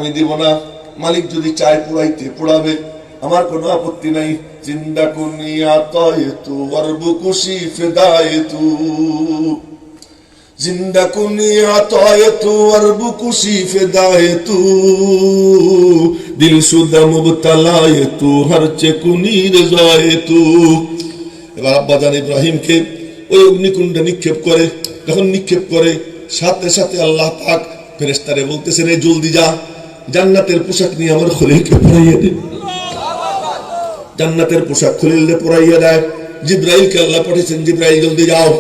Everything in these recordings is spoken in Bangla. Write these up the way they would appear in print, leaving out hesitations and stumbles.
আমি দিব না, মালিক যদি চায় পোড়াইতে পোড়াবে, আমার কোনো আপত্তি নাই। জিন্দা কুনিয়া তায়তু ওয়ারবু কুশি ফিদায়তু, জিন্দা কুনিয়া তায়তু ওয়ারবু কুশি ফিদায়তু, দিল সুদা মুবতালায়তু হরচে কুনি রেজায়তু। এবার আব্বাজান ইব্রাহিমকে ওই অগ্নিকুণ্ডে নিক্ষেপ করে, যখন নিক্ষেপ করে সাথে সাথে আল্লাহ পাক ফেরেশতারে বলতেছেন, এই জলদি যা, জান্নাতের পোশাক নিয়ে আমার খলিলকে পরাইয়া দে। জান্নাতের পোশাক খলিলকে পরাইয়া দেয়। জিব্রাইলকে আল্লাহ পাঠিয়েছেন, জিব্রাইল জলদি যাও,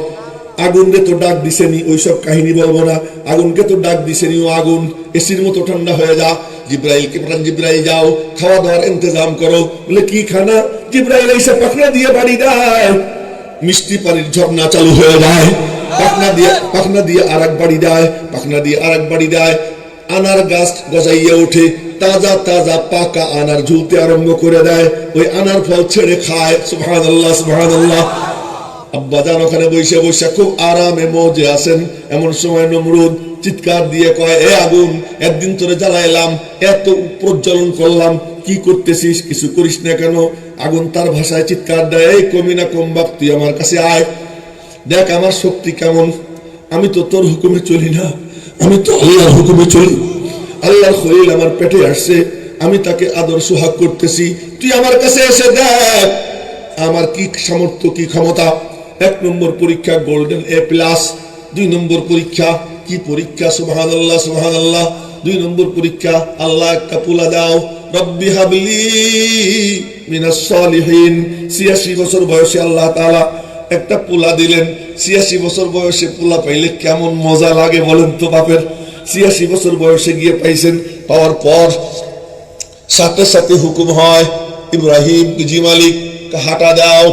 আগুনকে তো ডাক দিছেনি, ওইসব কাহিনী বলবো না, আগুনকে তো ডাক দিছেনি, ও আগুন এসির মতো ঠান্ডা হয়ে যা। জিব্রাইলকে পাঠান, জিব্রাইল যাও, খাওয়া দাওয়ার ইন্তজাম করো। বলে কি খানা? জিব্রাইল এসে পাখনা দিয়ে বাড়ি দেয়, মিষ্টি পানির ঝর্ণা চালু হয়ে যায়। পাখনা দিয়ে আর এক বাড়ি দেয়, পাখনা দিয়ে আর এক বাড়ি দেয়। আনার গাছ গজাইয়া ওঠে, তাজা তাজা পাকা আনার ঝুলতে আরম্ভ করে দেয়, ওই আনার ফল ছেড়ে খায়। সুবহানাল্লাহ সুবহানাল্লাহ। আব্বাজান ওখানে বসে বসে খুব আরামে মজে আছেন। এমন সময় নমরুদ চিৎকার দিয়ে কয়, এ আগুন, একদিন তোরে জ্বালাইলাম, এত প্রজ্বলন করলাম, কি করতেছিস? কিছু করিস না কেন? আগুন তার ভাষায় চিৎকার দেয়, এই কমিনা কম বাপ, তুই আমার কাছে আয়, দেখ আমার শক্তি কেমন। আমি তো তোর হুকুমে চলি না, আমি তো আল্লাহর হুকুমে চলি। আল্লাহর খলিল আমার পেটে আসছে, আমি তাকে আদর সোহাগ করতেছি, তুই আমার কাছে এসে দেখ আমার কি সামর্থ্য, কি ক্ষমতা। 1 নম্বর পরীক্ষা গোল্ডেন A+, 2 নম্বর পরীক্ষা কি পরীক্ষা? সুবহানাল্লাহ সুবহানাল্লাহ। 2 নম্বর পরীক্ষা, আল্লাহ একটা পোলা দাও, রব্বি হাবলি মিনাস সালিহিন। 86 বছর বয়সে আল্লাহ তাআলা একটা পোলা দিলেন। 86 বছর বয়সে পোলা পাইলে কেমন মজা লাগে বলেন তো বাপের। 86 বছর বয়সে গিয়ে পাইছেন, পাওয়ার পর সাথে সাথে হুকুম হয়, ইব্রাহিম জি মালিক হাঁটা দাও,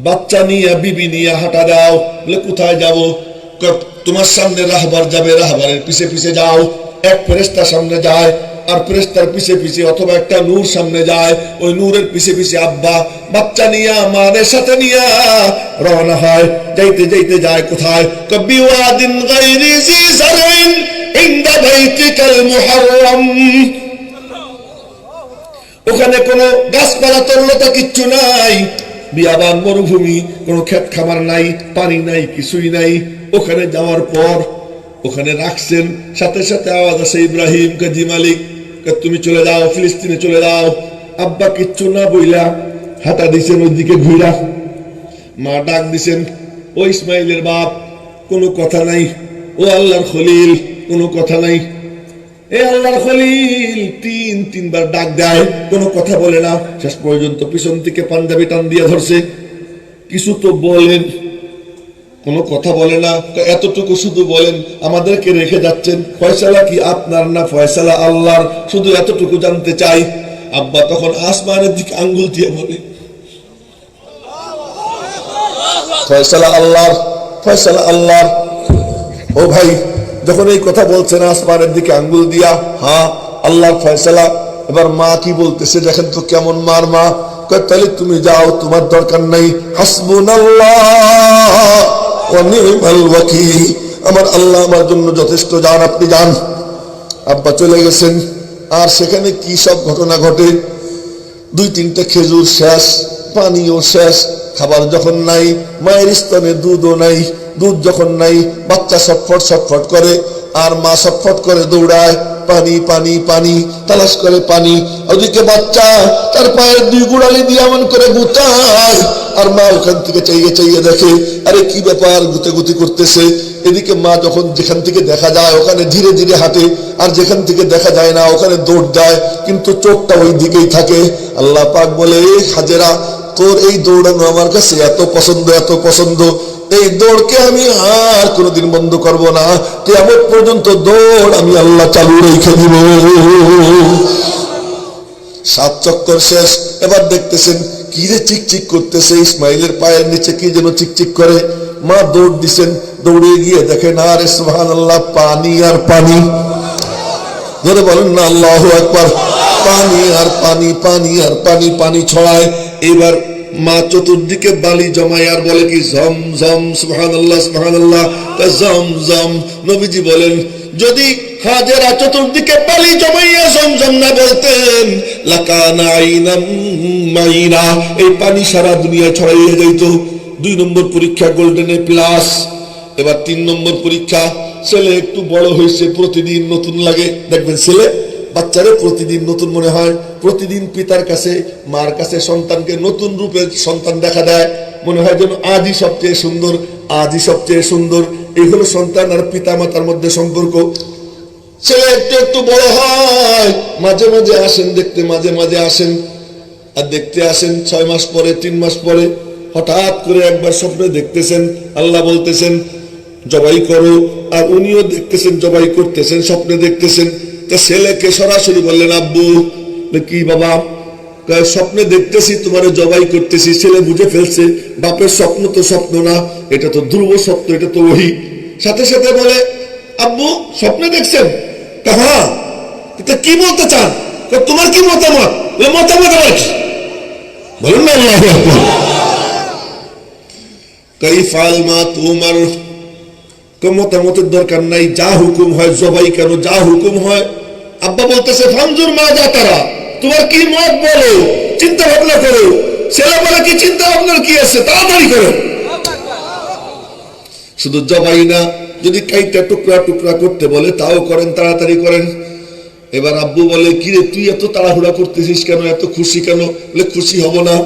বাচ্চা নিয়ে বিবি নিয়ে হাঁটা দাও। বলে কোথায় যাব? তোমার সামনে রাহবার যাবে, রাহবারের পিছে পিছে যাও। এক ফেরেশতা সামনে যায়, আর ফেরেশতার পিছে পিছে অথবা একটা নূর সামনে যায়, ওই নূরের পিছে পিছে আব্বা বাচ্চা নিয়ে আমাদের সাথে নিয়ে রওনা হয়। যাইতে যাইতে যায় কোথায়? কবি ওয়াদিন গায়রি জি জারইন ইনদা বাইতিকাল মুহাররম। ওখানে কোনো গাছপালা তরলতা কিচ্ছু নাই, বিয়াবান মরুভূমি, কোনো ক্ষেত খামার নাই, পানি নাই, কিছুই নাই। ওখানে যাওয়ার পর ওখানে রাখছেন, সাথে সাথে আওয়াজ আছে, ইব্রাহিম জি মালিক তুমি চলে যাও, ফিলিস্তিনে চলে যাও। আব্বা কিচ্ছু না বইলা হাঁটা দিছেন ওইদিকে ঘুরা। মা ডাক দিছেন, ও ইসমাইলের বাপ, কোনো কথা নাই। ও আল্লাহর খলিল, কোনো কথা নাই। এ আল্লাহর খলিল 3-3 বার ডাক দেয়, কোনো কথা বলে না। শেষ পর্যন্ত পিছন থেকে পাঞ্জাবি টান দিয়ে ধরছে, কিছু তো বলেন। কোনো কথা বলে না। এতটুকু শুধু বলেন, আমাদেরকে রেখে যাচ্ছেন, ফয়সালা কি আপনার না ফয়সালা আল্লাহর? শুধু এতটুকু জানতে চাই। আব্বা তখন আসমানের দিকে আঙ্গুল দিয়ে বলে, ফয়সালা আল্লাহর, ফয়সালা আল্লাহর। ও ভাই, যখন এই কথা বলছেন আসমানের দিকে আঙ্গুল দিয়া, হ্যাঁ আল্লাহর ফয়সালা। এবার মা কি বলতেছে দেখেন তো, কেমন মার মা। তাহলে তুমি যাও, তোমার দরকার নাই। হাসবুনাল্লাহ ওয়া নি'মাল ওয়াকিল, আমার আল্লাহ আমার জন্য যথেষ্ট, যান আপনি যান। আব্বা চলে গেছেন। আর সেখানে কি সব ঘটনা ঘটে। 2-3টা খেজুর শেষ, পানিও শেষ, খাবার যখন নাই, মায়ের স্তনে দুধও নাই। দুধ যখন নাই, বাচ্চা ছটফট ছটফট করে, আর মা ছটফট করে দৌড়ায়, পানি পানি পানি তালাশ করে পানি। ওদিকে বাচ্চা তার পায়ের 2 গোড়ালি দিয়ে এমন করে গুতায়, আর মা ওখান থেকে চাইয়ে চাইয়ে দেখে, আরে কি ব্যাপার, গুতাগুতি করতেছে। এদিকে মা যখন যেখান থেকে দেখা যায় ওখানে ধীরে ধীরে হাঁটে, আর যেখান থেকে দেখা যায় না ওখানে দৌড় দেয়, কিন্তু চোখটা ওই দিকেই থাকে। আল্লাহ পাক বলে, এই হাজেরা, তোর এই দৌড়ানো আমার কাছে এত পছন্দ, এত পছন্দ, এই দৌড়কে আমি আর কোনোদিন বন্ধ করব না। কিয়ামত পর্যন্ত দৌড় আমি আল্লাহ চালু রেখে দিব। 7 চক্কর শেষ। এবার দেখতেছেন কি রে চিকচিক করতেছে, ইসমাইলের পায়ের নিচে কি যেন চিকচিক করে। মা দৌড় দিছেন, দৌড়ে গিয়ে দেখেন, আরে সুবহানাল্লাহ, পানি আর পানি। ধরে বলেন না আল্লাহু আকবার। পানি আর পানি, পানি আর পানি, পানি ছড়ায়। এবার মা চতুর্দিকে বালি জমায় আর বলে কি, জম জম, সুবহানাল্লাহ সুবহানাল্লাহ, জম জম। নবীজি বলেন, যদি হাজেরা চতুর্দিকে পানি জমাইয়া জমজম না বলতেন লাকানা আইনাম মাইনা, এই পানি সারা দুনিয়া ছড়াইয়া যাইত। 2 নম্বর পরীক্ষা গোল্ডেন এ প্লাস। এবার 3 নম্বর পরীক্ষা, ছেলে একটু বড় হয়েছে, প্রতিদিন নতুন লাগে। দেখবেন ছেলে বাচ্চারে প্রতিদিন নতুন মনে হয়, প্রতিদিন পিতার কাছে মার কাছে সন্তানকে নতুন রূপে সন্তান দেখা দেয়, মনে হয় যেন আজই সবচেয়ে সুন্দর, আজই সবচেয়ে সুন্দর। এই হলো সন্তান আর পিতা মাতার মধ্যে সম্পর্ক। ছেলে একটু একটু বড় হয়, মাঝে মাঝে আসেন দেখতে, মাঝে মাঝে আসেন আর দেখতে আসেন 6 মাস পরে, 3 মাস পরে হঠাৎ করে একবার স্বপ্নে দেখতেছেন আল্লাহ বলতেছেন জবাই করো, আর উনিও দেখতেছেন জবাই করতেছেন, স্বপ্নে দেখতেছেন। তা ছেলেকে সরাসরি বললেন আব্বু। কি বাবা? স্বপ্নে দেখতেছি তোমারে জবাই করতেছি। ছেলে বুঝে ফেলছে বাপের স্বপ্ন তো স্বপ্ন না, এটা তো ধ্রুব সত্য, এটা তো ওহী। সাথে সাথে বলে আব্বু স্বপ্নে দেখছেন? হ্যাঁ। কি বলতে চান? তোমার কি মতামত? মতামত বলুন না আল্লাহু আকবার। কাইফাল মা তোমার মতামতের দরকার নাই, যা হুকুম হয় জবাই কেন, যা হুকুম হয়। আব্বা বলতেছে ফানজুর মা যা তারা, তোমার কি মত বলো, চিন্তা ভাবনা করো। ছেলে বলে কি চিন্তা ভাবনার কি আছে, তাড়াতাড়ি করো। শুধু জবাই না, যদি কাইটা টুকরা টুকরা করতে বলে তাও করেন, তাড়াতাড়ি করেন। এবার আব্বু বলে কিরে তুই এত তাড়াহুড়া করতেছিস কেন, এত খুশি কেন? বলে খুশি হব না,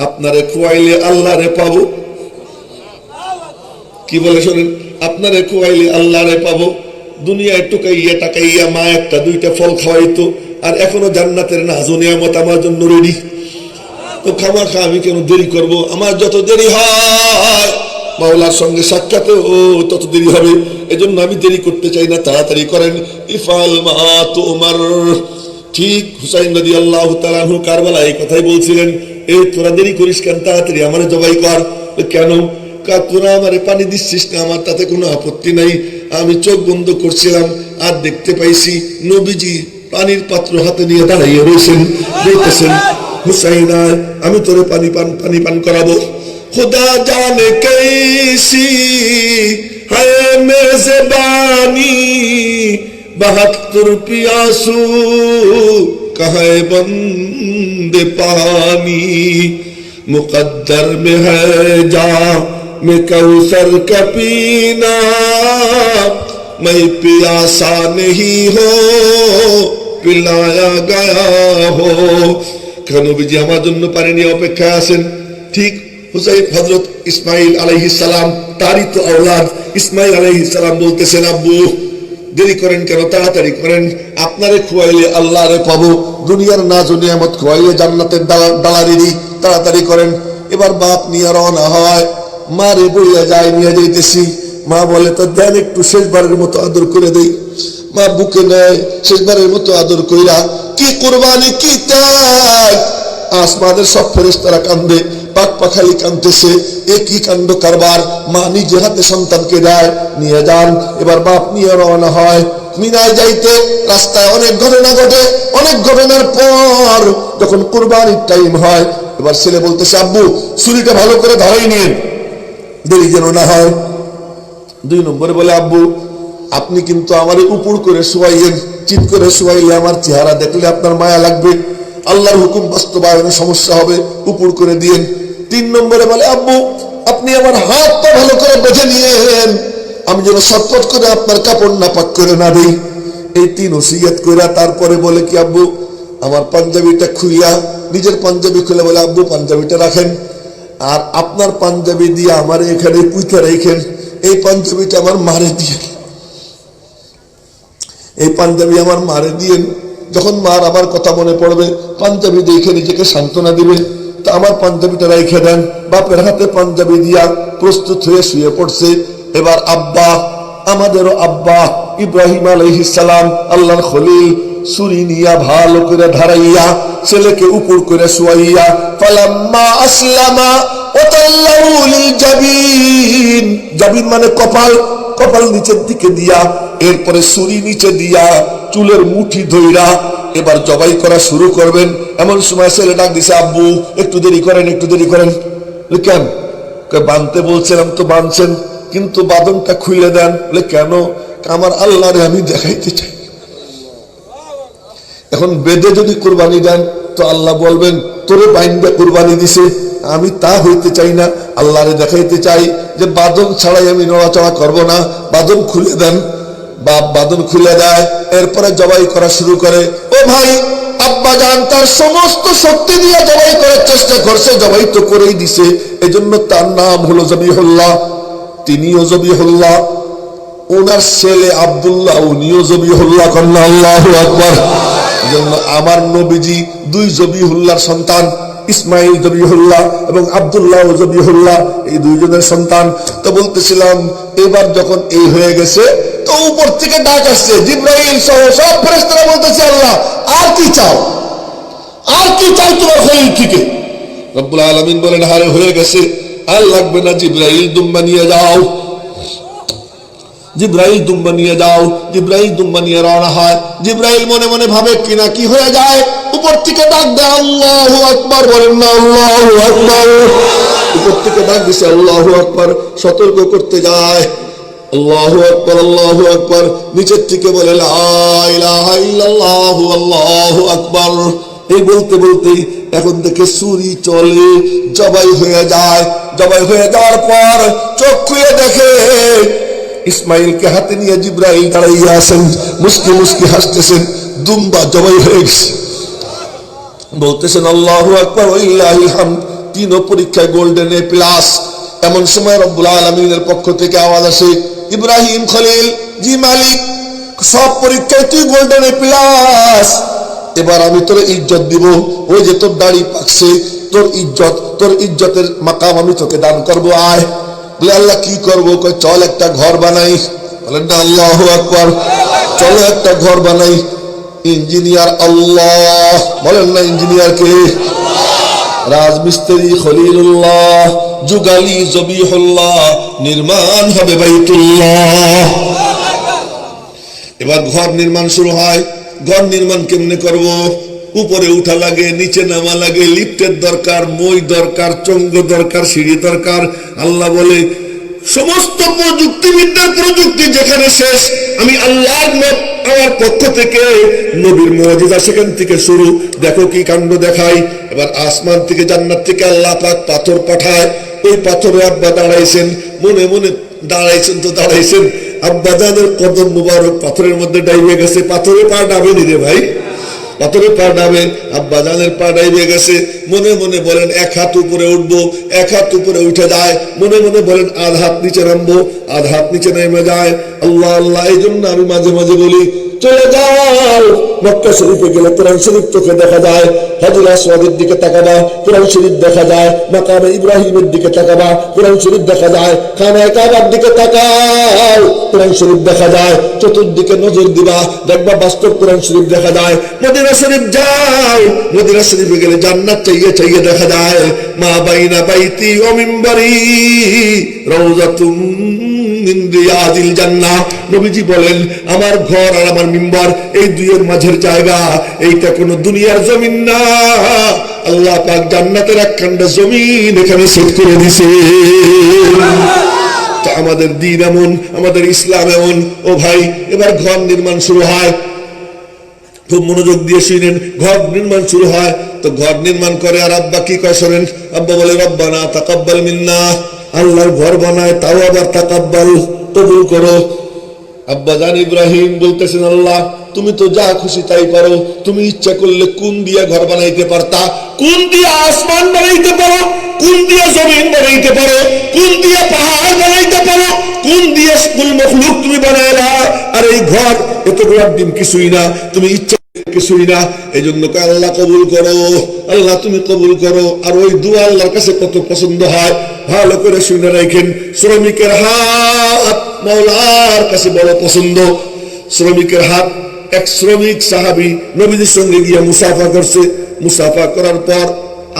আপনারে খোয়াইলে আল্লাহরে পাবো। কি বলে শোনেন, আপনারে খোয়াইলে আল্লাহরে পাবো। দুনিয়ায় টুকাইয়া টাকাইয়া মা 1-2টা ফল খাওয়াইতো, আর এখনো জান্নাতের নাজু নিয়ামত আমার জন্য রেডি। তো খামাখা আমি কেন দেরি করব? আমার যত দেরি হয় মাওলার সঙ্গে সাক্ষাতে তত দেরি হবে, এজন্য আমি দেরি করতে চাই না, তাড়াতাড়ি করেন। ইফাল মা তুমার। ঠিক হুসাইন রাদিয়াল্লাহু তাআলা আনহু কারবালায় এই কথাই বলছিলেন, এই তোরা দেরি করিস কেন, তাড়াতাড়ি আমারে জবাই কর। কেন? তোরা আমারে পানি দিচ্ছিস না, আমার তাতে কোনো আপত্তি নাই। আমি চোখ বন্ধ করছিলাম আর দেখতে পাইছি নবীজি পানির পাত্র হাতে নিয়ে দাঁড়াইয়া রয়েছেন, বলতেছেন হুসাইন আমি তোরে পানি পান করাবো। खुदा जाने कैसी है मेज़बानी, 72 प्यासू कहे बंदे पानी, मुकद्दर में है जा मैं कौसर का पीना, मैं प्यासा नहीं हो पिलाया गया हो। নবীজি আমার জন্য পানি নিয়ে অপেক্ষায় আছেন। ঠিক হুসাইন হযরত ইসমাইল আলাইহিস সালাম, তারই তো আওলাদ ইসমাইল আলাইহিস সালাম বলতেছেন আব্বু দেরি করেন কেন, তাড়াতাড়ি করেন। আপনারে খোয়াইলে আল্লাহরে পাবো, দুনিয়ার নাজ ও নিয়ামত খোয়াইলে জান্নাতের দালালি, তাড়াতাড়ি করেন। এবার বাপ নিয়ে রওনা হয়, মা রে বইয়া যায় নিয়ে যাইতেছি। মা বলে তো দেন একটু শেষবারের মতো আদর করে দেই। মা বুকে নেয়, শেষবারের মতো আদর কইরা কি কুরবানি কি ত্যাগ। আসমানের সব ফেরেশতারা কান্দে, পাক পাখালি কাঁদতেছে, এ কি কাণ্ড কারবার। মা নিজে হাতে সন্তানকে দেয়, নিয়ে যান। এবার বাপ নিয়ে রওনা হয়। মিনায় যাইতে রাস্তায় অনেক ঘটনা ঘটে, অনেক ঘটনার পর যখন কুরবানির টাইম হয়, এবার ছেলে বলতেছে আব্বু ছুরিটা ভালো করে ধরাই নিন, দেরি যেন না হয়। 2 নম্বরে বলে আব্বু আপনি কিন্তু আমারে উপর করে শুয়াইয়েন, চিৎ করে শুয়াইলে আমার চেহারা দেখলে আপনার মায়া লাগবে, আল্লাহর হুকুম বাস্তবায়নে সমস্যা হবে, উপর করে দিয়েন। 3 নম্বরে বলে আব্বু আপনি আমার হাতটা ভালো করে বেঁধে নিয়েন, আমি যেন শটপট করে আপনার কাপড় নাপাক করে না দেই। এই 3 ওসিয়ত কইরা তারপরে বলে কি আব্বু আমার পাঞ্জাবিটা খুইলা, নিজের পাঞ্জাবি খুলে বলে আব্বু পাঞ্জাবিটা রাখেন, আর আপনার পাঞ্জাবি দিয়ে আমার এখানে পুঁতে রেখেন, এই পাঞ্জাবিটা আমার মারে দিয়ে, এই পাঞ্জাবি আমার মারে দিয়েন। যখন মার আবার কথা মনে পড়বে, পাঞ্জাবি দেখে নিজেকে সান্ত্বনা দিবে, তা আমার পাঞ্জাবিটা রেখে দেন। বাপের হাতে পাঞ্জাবি দিয়া প্রস্তুত হয়ে শুয়ে পড়ছে। এবার আব্বা, আমাদেরও আব্বা ইব্রাহিম আলাইহিস সালাম, আল্লাহর খলিল, ছুরি নিয়া ভালো করে ধারাইয়া ছেলেকে উপর করে শুয়াইয়া ফালাম্মা আসলামা ওয়াতাল্লাহু লিল জাবিন, জাবিন মানে কপাল, কপাল নিচের দিকে দিয়া, এরপরে ছুরি নিচে দিয়া চুলের মুঠি ধইরা এবার জবাই করা শুরু করবেন। এমন সময় ছেলে ডাক দিছে আব্বু একটু দেরি করেন, একটু দেরি করেন। কেন? বাঁধতে বলছিলাম তো বাঁধছেন, কিন্তু বাঁধনটা খুলে দেন। কেন? আমার আল্লাহরে আমি দেখাইতে চাই। এখন বেদে যদি কুরবানি দেন তো আল্লাহ বলবেন তোরে বাইন্দা কুরবানি দিছে, আমি তা হইতে চাই না, আল্লাহরে দেখাইতে চাই যে বাদন ছাড়াই আমি নড়াচড়া করব না, বাদন খুলে দেন। বাপ বাদন খুলে দেয়, এরপরে জবাই করা শুরু করে। ও ভাই, আব্বা জান তার সমস্ত শক্তি দিয়ে জবাই করার চেষ্টা করছে, জবাই তো করেই দিছে, এজন্য তার নাম হলো জবিহুল্লাহ। তিনিও জবিহুল্লাহ, ওনার ছেলে আব্দুল্লাহ উনিও জবিহুল্লাহ। কন্যা আল্লাহু আকবার। এজন্য আমার নবীজি দুই জবিহুল্লাহর সন্তান, ইসমাইল জবিহুল্লাহ এবং আব্দুল্লাহ জবিহুল্লাহ, এই দুইজনের সন্তান। তো বলতেছিলাম এবার যখন এই হয়ে গেছে তো উপর থেকে ডাক আসছে, জিবরাইল সহ সব ফেরেশতারা বলতেছে আল্লাহ আর কি চাও, আর কি চাও তোমার খলিল থেকে? রব্বুল আলামিন বলেন হারে হয়ে গেছে, আর লাগবে না, জিবরাইল দুম্বা নিয়ে যাও, জিবরাইল দুম্বা নিয়ে যাও। জিবরাইল দুম্বা নিয়ে রওনা হয়। জিবরাইল মনে মনে ভাবে কিনা কি হয়ে যায়, উপর থেকে ডাক দেয় আল্লাহু আকবার, বলেন না আল্লাহু আকবার। উপর থেকে ডাক দিছে আল্লাহু আকবার, সতর্ক করতে যায় আল্লাহু আকবার আল্লাহু আকবার। নিচের থেকে বলে লা ইলাহা ইল্লাল্লাহু আল্লাহু আকবার। এই বলতে বলতেই এখন দেখে ছুরি চলে, জবাই হয়ে যায়। জবাই হয়ে যাওয়ার পর চোখ খুলে দেখে ইসমাইলকে হাতে নিয়ে জিবরাইল দাঁড়াইয়া আছেন, মুস্কি মুস্কি হাসতেছেন, দুম্বা জবাই হয়ে গেছে। বলতেছেন আল্লাহু আকবার ওয়ালিল্লাহিল হামদ। তিনও পরীক্ষায় গোল্ডেন এ প্লাস। এমন সময় রব্বুল আলামিনের পক্ষ থেকে আওয়াজ আসে, ইব্রাহিম খলিল, জি মালিক, সব পরীক্ষায় তুই গোল্ডেন এ প্লাস, এবার আমি তোর ইজ্জত দিব। ওই যে তোর দাড়ি পাকছে, তোর ইজ্জত, তোর ইজ্জতের মাকাম আমি তোকে দান করবো, আয়। বলে আল্লাহ কি করবো? কই চল একটা ঘর বানাই। বলেন না আল্লাহু আকবার। চলো একটা ঘর বানাই। ইঞ্জিনিয়ার আল্লাহ, বলেন না ইঞ্জিনিয়ার কে? রাজমিস্ত্রি খলিলুল্লাহ, যুগালি জবিহুল্লাহ, নির্মাণ হবে বাইতুল্লাহ। এবার ঘর নির্মাণ শুরু হয়। ঘর নির্মাণ কেমনে করব? উপরে উঠা লাগে, নিচে নামা লাগে, লিফটের দরকার, মই দরকার, চঙ্গ দরকার, সিঁড়ি দরকার। আল্লাহ বলে সমস্ত প্রযুক্তিবিদ্যার প্রযুক্তি যেখানে শেষ, আমি আল্লাহর আমার পক্ষ থেকে নবীর মুজিজা সেখান থেকে শুরু। দেখো কি কাণ্ড দেখাই। এবার আসমান থেকে, জান্নাত থেকে আল্লাহ পাক পাথর পাঠায়। ওই পাথরে আব্বা দাঁড়াইছেন, মনে মনে দাঁড়াইছেন তো দাঁড়াইছেন, আব্বা জানের কদম মুবারক পাথরের মধ্যে ডাইবে গেছে। পাথরে পা ডাবেনি রে ভাই, পাথরে পা ডাবে, আব্বা জানের পা ডাইবে গেছে। মনে মনে বলেন এক হাত উপরে উঠবো, এক হাত উপরে উঠে যায়। মনে মনে বলেন আধ হাত নিচে নামবো, আধ হাত নিচে নেমে যায়। আল্লাহ আল্লাহ। এই জন্য আমি মাঝে মাঝে বলি চলে যাও মক্কা শরীফে গেলে কোরআন শরীফ চোখে দেখা যায়, হাজর আসওয়াদের দিকে তাকাবা, কোরআন শরীফ দেখা যায়। মাকামে ইব্রাহিমের দিকে তাকাবা, কোরআন শরীফ দেখা যায়। খানায়ে কাবার দিকে তাকাও, কোরআন শরীফ দেখা যায়। চতুর্দিকে নজর দিবা, দেখবা বাস্তব কোরআন শরীফ দেখা যায়। মদিনা শরীফ যাও, মদিনা শরীফে গেলে জান্নাত চাইয়ে চাইয়ে দেখা যায়। মা বাইনা বাইতি ওয়া মিনবারি রাউযাতুম মিন রিয়াদিল জান্নাহ। নবীজি বলেন আমার ঘর আর আমার মিম্বার এই দুইয়ের মাঝের জায়গা, এইটা কোনো দুনিয়ার জমিন না। আল্লাহ পাক জান্নাতের একখানা জমিন এখানে সেট করে দিয়েছে। তো আমাদের দ্বীন এমন, আমাদের ইসলাম এমন। ও ভাই, এবার ঘর নির্মাণ শুরু হয়। খুব মনোযোগ দিয়ে শুনেন। ঘর নির্মাণ শুরু হয় তো ঘর নির্মাণ করে আর আব্বা কি কয় শোনেন। আব্বা বলে রব্বানা তাকাব্বাল মিন্না। আল্লাহর ঘর বানায়, তাও আবার তাকাব্বাল, কবুল করো। আব্বা জান ইব্রাহিম বলতেছেন আল্লাহ তুমি তো যা খুশি তাই পারো, তুমি ইচ্ছা করলে কোন দিয়া ঘর বানাইতে পারতা, কোন দিয়া আসমান বানাইতে পারো, কোন দিয়া জমিন বানাইতে পারো, কোন দিয়া পাহাড় বানাইতে পারো, কোন দিয়া সকল মখলুক তুমি বানাইলা। আর এই ঘর এতগুলো দিন কিছুই না, তুমি ইচ্ছা কিছুই না। এই জন্য আল্লাহ কবুল করো, আল্লাহ তুমি কবুল করো। আর ওই দোয়া আল্লাহর কাছে কত পছন্দ হয় ভালো করে শুনে রাখেন। শ্রমিকের হাত মাওলার কাছে বড় পছন্দ। শ্রমিকের হাত। এক শ্রমিক সাহাবী নবীজির সঙ্গে গিয়ে মুসাফা করছে। মুসাফা করার পর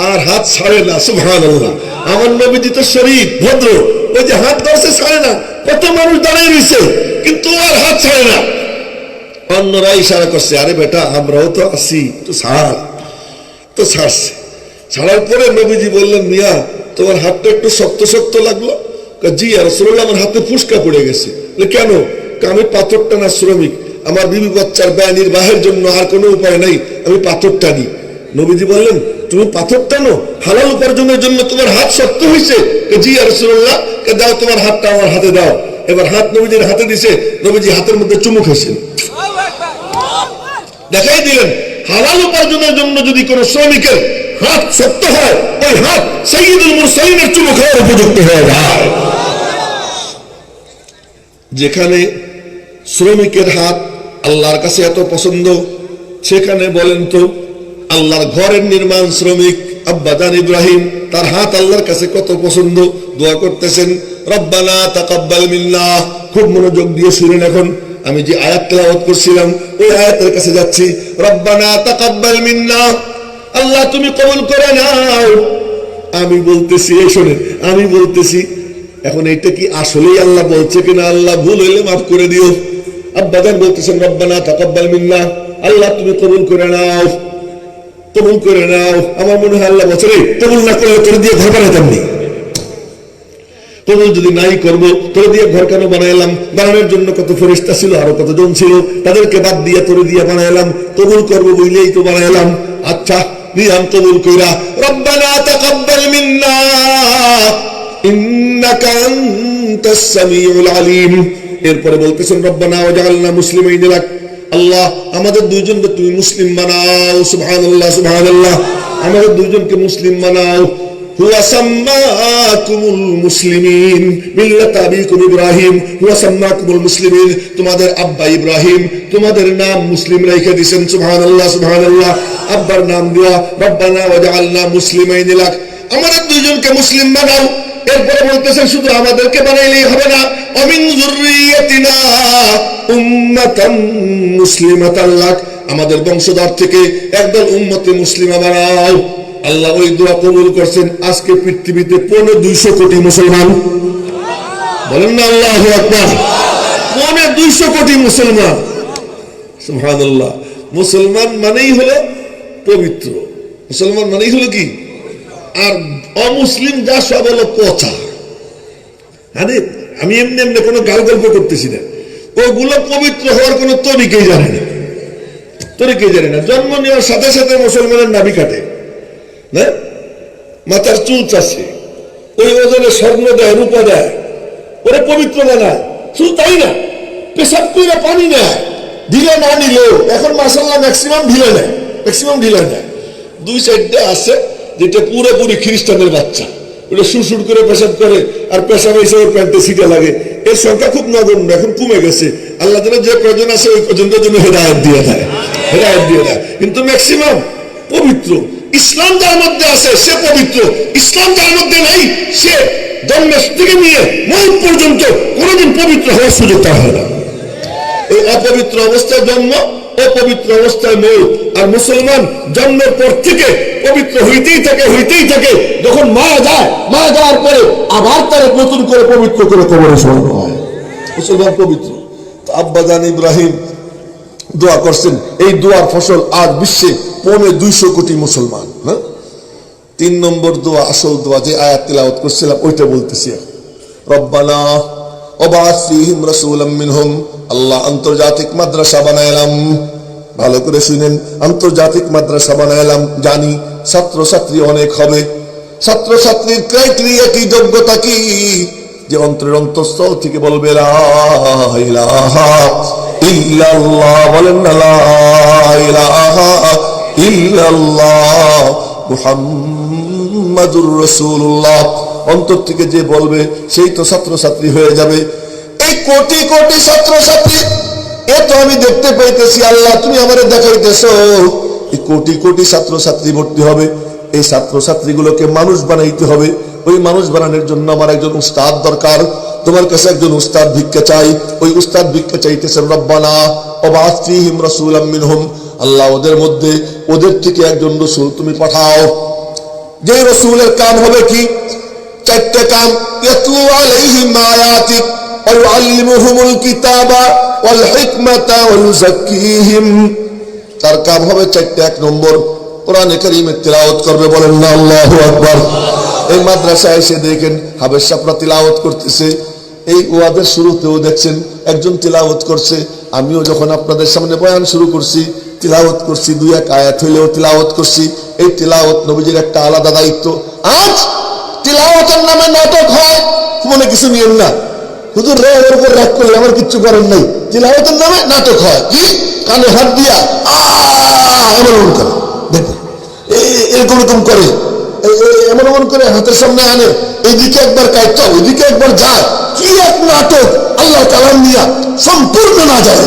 আর হাত ছাড়ে না। সুবহানাল্লাহ। আমার নবীজি তো শরীফ ভদ্র, ওই যে হাত ধরছে ছাড়ে না। কত মানুষ দাঁড়িয়ে রয়েছে কিন্তু আর হাত ছাড়ে না। অন্যরা ইশারা করছে আরে বেটা আমরাও তো আছি, তো ছাড়। তো ছাড়ছে। ছাড়ার পরে নবীজি বললেন মিয়া তোমার হাতটা একটু শক্ত শক্ত লাগলো। জি আর রাসূলুল্লাহ আমার হাতে ফুসকা পড়ে গেছে। কেন? আমি পাথর টানা শ্রমিক, আমার বিবি বাচ্চার ব্যয় নির্বাহের জন্য আর কোনো উপায় নাই, আমি পাথর টানি। নবীজি বললেন, তুমি পাথর টানো, হালাল উপার্জনের জন্য তোমার হাত শক্ত হয়েছে? জি ইয়া রাসূলুল্লাহ, দাও তোমার হাতটা আমার হাতে দাও। এবার হাত নবীজির হাতে দিছে, নবীজি হাতের মধ্যে চুমু খেয়েছেন, দেখাই দিলেন হালাল উপার্জনের জন্য যদি কোন শ্রমিকের হাত শক্ত হয়, ওই হাত সাইয়্যিদুল মুরসালিনের চুমু খাওয়ার উপযুক্ত হয়ে যায়। যেখানে শ্রমিকের হাত আল্লাহর কাছে এত পছন্দ, সেখানে বলেন তো আল্লাহর ঘরের নির্মাণ শ্রমিক আব্বাজান ইব্রাহিম, তার হাত আল্লাহর কাছে কত পছন্দ। দোয়া করতেছেন, রব্বানা তাকাব্বাল মিন্না। খুব মনোযোগ দিয়ে শুনেন, এখন আমি যে আয়াত তেলাওয়াত করছিলাম ওই আয়াতের কাছে যাচ্ছি। রব্বানা তাকাব্বাল মিন্না, আল্লাহ তুমি কবুল করে নাও। আমি বলতেছি, এই শোনেন, আমি বলতেছি, এখন এটা কি আসলেই আল্লাহ বলছে কিনা? আল্লাহ ভুল হইলে মাফ করে দিও। আব্বাজান বলতেছেন, রব্বানা তাকাব্বাল মিন্না, আল্লাহ তুমি কবুল করে নাও, কবুল করে নাও। আমার মনে হয় আল্লাহ বলছে, কবুল না করলে তোর দিয়ে ঘর বানাইতাম নি, কবুল যদি নাই করবো তোর দিয়ে ঘর কেন বানাইলাম? বানানোর জন্য কত ফেরেশতা ছিল, আরো কতজন ছিল, তাদেরকে বাদ দিয়ে তোর দিয়ে বানাইলাম, কবুল করবো বইলেই তো বানাইলাম। আচ্ছা নিয়াম কবুল কইরা, রব্বানা তাকাব্বাল মিন্না ইন্নাকা আনতাস সামিউল আলিম। এরপরে বলতেছেন, রব্বানা ওয়াজআলনা মুসলিমাইন লাক, আল্লাহ আমাদের দুইজনকে তুমি মুসলিম বানাও। সুবহানাল্লাহ, সুবহানাল্লাহ, আমাদের দুইজনকে মুসলিম বানাও। হুয়া সাম্মাকুমুল মুসলিমিন মিল্লাত আবিকুম ইব্রাহিম, হুয়া সাম্মাকুমুল মুসলিমিন, তোমাদের আব্বা ইব্রাহিম তোমাদের নাম মুসলিম রেখে দিয়েছেন। সুবহানাল্লাহ, সুবহানাল্লাহ, আব্বার নাম দেওয়া। রব্বানা ওয়াজআলনা মুসলিমাইন লাক, আমাদের দুইজনকে মুসলিম বানাও। এরপরে বলতেছেন, শুধু আমাদেরকে বানাইলেই হবে না, অমিন যুররিয়াতিনা উম্মাতান মুসলিমাতান লাক, আমাদের বংশধর থেকে একদল উম্মতে মুসলিমা বানাও। আল্লাহ ওই দোয়া কবুল করছেন। আজকে পৃথিবীতে 250 কোটি মুসলমান, বলেন না আল্লাহু আকবার, 250 কোটি মুসলমান। সুবহানাল্লাহ, মুসলমান মানেই হলো পবিত্র, মুসলমান মানেই হলো কি? আর অমুসলিম যা সব হলো পচা। আরে আমি এমনি এমনি কোনো গাল গল্প করতেছি না, ওগুলো পবিত্র হওয়ার কোনো তরিকাই জানে না, তরিকাই জানে না। জন্ম নেওয়ার সাথে সাথে মুসলমানের নাভি কাটে না, মাথার চুল চাষে, ওই ওজনে স্বর্ণ দেয়, রূপা দেয়, ওরা পবিত্র বানায়। শুধু তাই না, পেশাব করে পানি নেয়, ঢিলে না নিলেও এখন মাশাআল্লাহ ম্যাক্সিমাম ঢিলে নেয়, ম্যাক্সিমাম ঢিলে নেয়। 2 সাইডে আছে যেটা পুরোপুরি খ্রিস্টানের বাচ্চা, ওটা সুরসুর করে পেশাব করে, আর পেশাব এসে ওর প্যান্টে সিটে লাগে। এর সংখ্যা খুব নগণ্য, এখন কমে গেছে। আল্লাহ যেন যে প্রয়োজন আছে ওই প্রয়োজনটার জন্য হেদায়েত দিয়ে দেয়, হেদায়েত দিয়ে দেয়। কিন্তু ম্যাক্সিমাম পবিত্র। ইসলাম যার মধ্যে আছে সে পবিত্র, ইসলাম যার মধ্যে নাই সে জন্মের থেকে নিয়ে মৌত পর্যন্ত কোনোদিন পবিত্র হওয়ার সুযোগ তার হয় না। এই অপবিত্র অবস্থায় জন্ম, অপবিত্র অবস্থায় মৌত। আর মুসলমান জন্মের পর থেকে পবিত্র হইতেই থাকে, হইতেই থাকে। যখন মারা যায়, মারা যাওয়ার পরে আবার তারা নতুন করে পবিত্র করে কবরে শোয়ানো হয়। মুসলমান পবিত্র। আব্বাজান ইব্রাহিম দোয়া করছেন, এই দোয়ার ফসল আজ বিশ্বে 250 কোটি মুসলমান। হ্যাঁ, 3 নম্বর দোয়া, আসল দোয়া, যে আয়াত তিলাওয়াত করছিলাম ওইটা বলতেছি। রব্বানা ওয়াবআস ফীহিম রাসূলাম মিনহুম, আল্লাহ আন্তর্জাতিক মাদ্রাসা বানাইলাম। ভালো করে শুনেন, আন্তর্জাতিক মাদ্রাসা বানাইলাম। জানি ছাত্র ছাত্রী অনেক হবে, ছাত্র ছাত্রীর ক্রাইটেরিয়া কি, যোগ্যতা কি? যে অন্তরের অন্তঃস্থল থেকে বলবে লা ইলাহা ইল্লাল্লাহ, বলেন না লা ইলাহা ইল্লাল্লাহ মুহাম্মাদুর রাসূলুল্লাহ। অন্তর থেকে যে বলবে সেই তো ছাত্র ছাত্রী হয়ে যাবে। এই কোটি কোটি ছাত্র ছাত্রী, এ তো আমি দেখতে পাইতেছি, আল্লাহ তুমি আমারে দেখাইতেছ। এই কোটি কোটি ছাত্র ছাত্রী ভর্তি হবে, এই ছাত্র ছাত্রীগুলোকে মানুষ বানাইতে হবে। ওই মানুষ বানানোর জন্য আমার একজন উস্তাদ দরকার। তোমার কাছে একজন উস্তাদ ভিক্ষা চাই। ওই উস্তাদ ভিক্ষা চাইতেছেন, রব্বানা ওয়াবআস ফীহিম রাসূলাম মিনহুম, আল্লাহ ওদের মধ্যে, ওদের থেকে একজন রাসূল তুমি পাঠাও। যে রাসূলের কাম হবে কি? 4টে কাম। ইয়াতলু আলাইহিম আয়াতিক ওয়া ইউআল্লিমুহুমুল কিতাবা ওয়াল হিকমাতা ওয়া ইউযাক্কিহিম। তার কাম হবে 4টে। 1 নম্বর, কোরআনে কারীমের তিলাওয়াত করবে, বলেন না আল্লাহু আকবার। এই মাদ্রাসায় এসে দেখেন হাফেজ সাহেবরা তিলাওয়াত করতেছে। এই ওয়াদের শুরুতেও দেখছেন একজন তিলাওয়াত করছে, আমিও যখন আপনাদের সামনে বয়ান শুরু করছি তিলাওয়াত করছি, দুই এক আয়াত হইলেও তিলাওয়াত করছি। এই তিলাওয়াত নবীজির একটা আলাদা দায়িত্ব। আজ তিলাওয়াতের নামে নাটক হয়, মনে কিছু নিয়েন না, হুজুর রাগের উপর রাগ করলে আমার কিচ্ছু করার নাই। তিলাওয়াতের নামে নাটক হয়, কি কানে হাত দিয়া এমন করে, দেখবেন এরকম এরকম করে, এমন এমন করে হাতের সামনে আনে, এইদিকে একবার কায়তা ওইদিকে একবার যায়, কি এক নাটক! আল্লাহ কালাম নিয়া সম্পূর্ণ না যায়,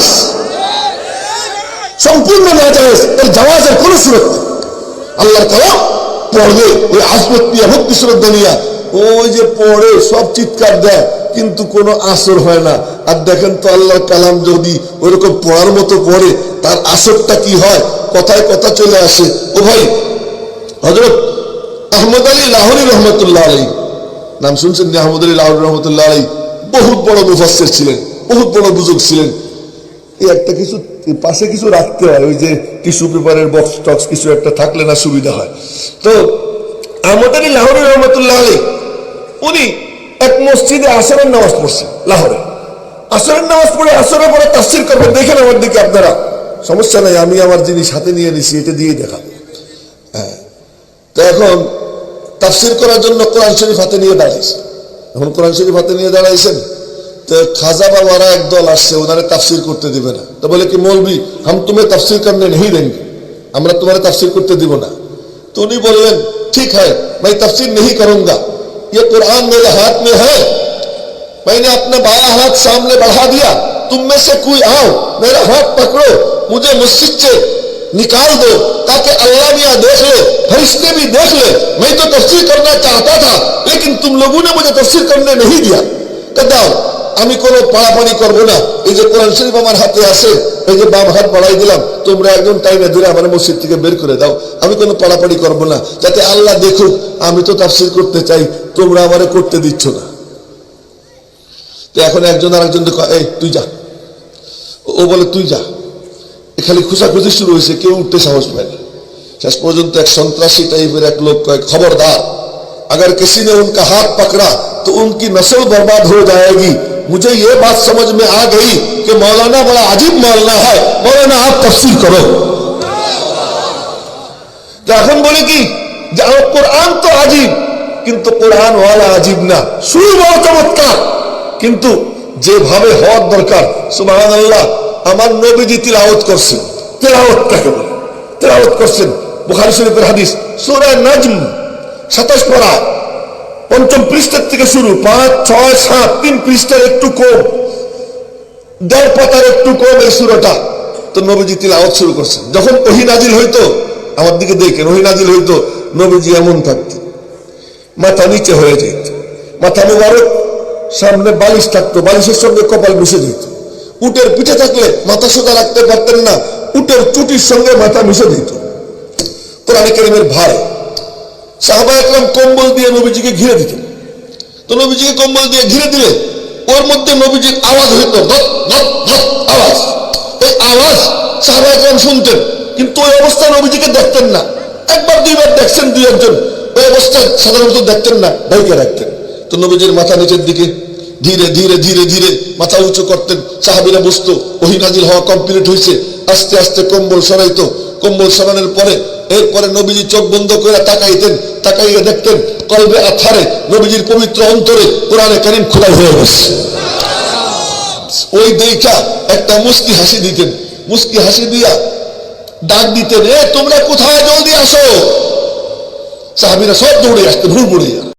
সম্পূর্ণ না যায়, এর জাওয়াজের কোন সুরত নেই। আল্লাহর কালাম পড়বে ওই আজমত নিয়া ভক্তি সুরত নিয়া, ওই যে পড়ে সব চিৎকার দেয় কিন্তু কোনো আসর হয় না। আর দেখেন তো আল্লাহর কালাম যদি ওরকম পড়ার মতো পড়ে তার আসরটা কি হয়, কথায় কথা চলে আসে। ও ভাই, হযরত আহমদ আলী লাহোরী রহমতুল্লাহ আলাইহি, নাম শুনছেন না? আহমদ আলী লাহোরী রহমতুল্লাহ আলাইহি বহুত বড় মুফাসসির ছিলেন, বহুত বড় বুজুর্গ ছিলেন। এই একটা কিছু পাশে কিছু রাখতে হয়, ওই যে টিস্যু পেপারের বক্স টক্স কিছু একটা থাকলে না সুবিধা হয়। তো আহমদ আলী লাহোরী রহমতুল্লাহ আলাইহি উনি এক মসজিদে আসরের নামাজ পড়ছেন লাহোরে। আসরের নামাজ পড়ে আসরের পরে তাফসীর করবেন। দেখেন আমার দিকে আপনারা, সমস্যা নাই, আমি আমার জিনিস হাতে নিয়ে নিছি, এটা দিয়ে দেখাবো। হ্যাঁ, তো এখন তাফসীর করার জন্য কোরআন শরীফ হাতে নিয়ে দাঁড়াইছে। এখন কোরআন শরীফ হাতে নিয়ে দাঁড়াইছেন, তো খাজা বাবারা একদল আসছে, ওনারে তাফসীর করতে দিবে না। তো বলে কি, মৌলভী হাম तुम्हें तफसीर करने नहीं देंगे, আমরা তোমারে তাফসীর করতে দিব না। তো উনি বললেন, ঠিক है मैं तफसीर नहीं करूंगा, ये कुरान मेरे हाथ में है, मैंने अपना बायां हाथ सामने बढ़ा दिया, तुम में से कोई आओ मेरा हाथ पकड़ो, मुझे मस्जिद से निकाल दो ताकि अल्लाह मियां देख ले, फरिश्ते भी देख ले। मैं तो तफसीर करना चाहता था लेकिन तुम लोगों ने मुझे तफसीर करने नहीं दिया। দাও, আমি কোনো পাড়াপাড়ি করবো না, এই যে কোরআন শরীফ আমার হাতে আছে, এই যে বাম হাত বাড়াই দিলাম, তোমরা একজন টাইমে ধরে আমার মসজিদ থেকে বের করে দাও, আমি কোনো পাড়াপাড়ি করবো না, যাতে আল্লাহ দেখুক আমি তো তাফসীর করতে চাই, তোমরা আমারে করতে দিচ্ছ না। তো এখন একজন আরেকজনকে কয়, এই তুই যা, ও বলে তুই যা। খালি খুঁচাখুচি শুরু হয়েছে, কেউ উঠতে সাহস পায় না। শেষ পর্যন্ত এক সন্ত্রাসী টাইপের এক লোক কয়, খবরদার, अगर किसी ने उनका हाथ पकड़ा तो उनकी नस्ल बर्बाद हो जाएगी। मुझे ये बात समझ में आ गई कि मौलाना बड़ा अजीब मौलाना है, मौलाना आप तफसीर करो। এখন বলে কি, যে কোরআন তো আজীব, কিন্তু কোরআন ওয়ালা আজীব না, সুর বড় চমৎকার, কিন্তু যেভাবে হওয়ার দরকার। সুবহানাল্লাহ, আমার নবীজি তিলাওয়াত করছেন। তিলাওয়াত কাকে বলে? তিলাওয়াত করছেন বুখারী শরীফের হাদিস সূরা নাজম 27 পারা 5ম পৃষ্ঠার থেকে শুরু, 5, 6, 7 3 পৃষ্ঠার একটু কম, 1.5 পাতার একটু কম এই সূরাটা। তো নবীজি তিলাওয়াত শুরু করছেন। যখন ওহী নাজিল হইতো, আমার দিকে দেখেন, ওহী নাজিল হইতো, নবীজি এমন থাকতেন, মাথা নিচে হয়ে যেত, মাথা মুবারক সামনে বালিশ থাকতো, বালিশের সঙ্গে কপাল মিশে যেত। উটের পিঠে থাকলে মাথা সোজা রাখতে পারতেন না, উটের চুটির সঙ্গে মাথা মিশে যেত। কোরআন কারীমের ভার, সাহাবা একরাম কম্বল দিয়ে নবীজিকে ঘিরে দিতেন। তো নবীজিকে কম্বল দিয়ে ঘিরে দিলে ওর মধ্যে নবীজির আওয়াজ হইতো, ধপ ধপ ধপ আওয়াজ। এই আওয়াজ সাহাবা একরাম শুনতেন, কিন্তু ওই অবস্থায় নবীজিকে দেখতেন না। একবার দুইবার দেখছেন দুই একজন, ওই অবস্থায় সাধারণত দেখতেন না, ঢেকে রাখতেন। তো নবীজির মাথা নিচের দিকে ধীরে ধীরে ধীরে ধীরে মাথা উঁচু করতেন। সাহাবীরা বুঝতো ওহী নাজিল হওয়া কমপ্লিট হয়েছে, আস্তে আস্তে কম্বল সরাইতো। কম্বল সরানোর পরে এরপরে নবীজি চোখ বন্ধ করে তাকাইতেন, তাকাইয়ে দেখতেন কলবে আথারে, নবীজির পবিত্র অন্তরে কোরআনে কারীম খোলা হয়ে গেছে। ওই দেখা একটা মুস্কি হাসি দিতেন, মুস্কি হাসি দিয়া ডাক দিতেন, এ তোমরা কোথায়, জলদি আসো। সাহাবীরা সব দৌড়ে আসতেন হুড়মুড়িয়া।